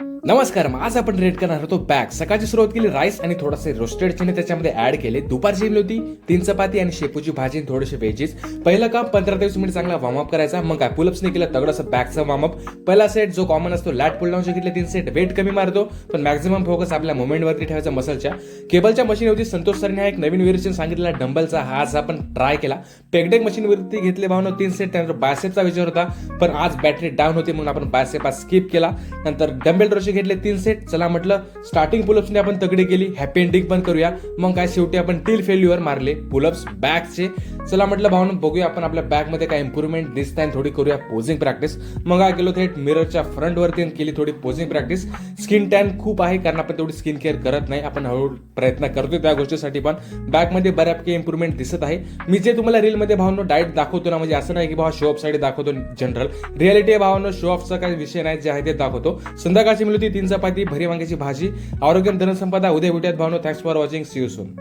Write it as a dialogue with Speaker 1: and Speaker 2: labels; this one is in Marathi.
Speaker 1: नमस्कार. आज आपण रेड करणार होतो बॅग. सकाळची सुरुवात केली राईस आणि थोडासे रोस्टेड चणे त्याच्यामध्ये ऍड केले. दुपारची जेवली होती 3 चपाती आणि शेपूची भाजी आणि थोडेसे व्हेजीस. पहिलं काम 15 ते 20 मिनिट चांगला वॉर्मअप करायचा. मग काय पुलअप्सने केलं तगडंसं बॅकचा वॉर्मअप. पहिला सेट जो कॉमन असतो लॅट पुल डाऊनचे घेतले 3 सेट. वेट कमी मारतो पण मॅक्झिमम फोकस आपल्या मुवमेंटवरती ठेवायचा मसलच्या. केबलच्या मशीन होती. संतोष सरांनी हा एक नवीन व्हेरिएशन सांगितलेला डंबलचा. हा आज आपण ट्राय केला. पेगडेक मशीनवरती घेतले भावनो 3 सेट. त्यानंतर बायसेपचा विचार होता पण आज बॅटरी डाऊन होती म्हणून आपण बायसेप स्किप केला. नंतर डंबेल रोशी घेतले 3 सेट. चला म्हटलं स्टार्टिंग पुलअप्सने आपण तगडी केली. हॅपी एंडिंग पण करूया. मग काय शेवटी आपण टिल फेल्युअर मारले पुलअप्स बॅकचे. चला म्हटलं भावना बघूया आपण आपल्या बॅकमध्ये काय इम्प्रूव्हमेंट दिसताय. थोडी करूया पोझिंग प्रॅक्टिस. मग काय केलं थेट मिररच्या फ्रंटवरती केली थोडी पोझिंग प्रॅक्टिस. स्किन टॅन खूप आहे कारण आपण तेवढी स्किन केअर करत नाही. आपण हळूहळू प्रयत्न करतोय त्या गोष्टीसाठी पण बॅकमध्ये बऱ्यापैकी इम्प्रूव्हमेंट दिसत आहे. मी जे तुम्हाला रीलमध्ये भावनो डाएट दाखवतो ना, म्हणजे असं नाही की भावा शो ऑफ साठी दाखवतो. जनरल रियालिटी आहे भावनो, शो ऑफचा काही विषय नाही. जे आहे ते दाखवतो. संध्याकाळची मिळती 3 चपाती, भरी वांग्याची भाजी. आरोग्यम धनसंपदा. उद्या भेटूयात भावनो. Thanks for watching. See you soon.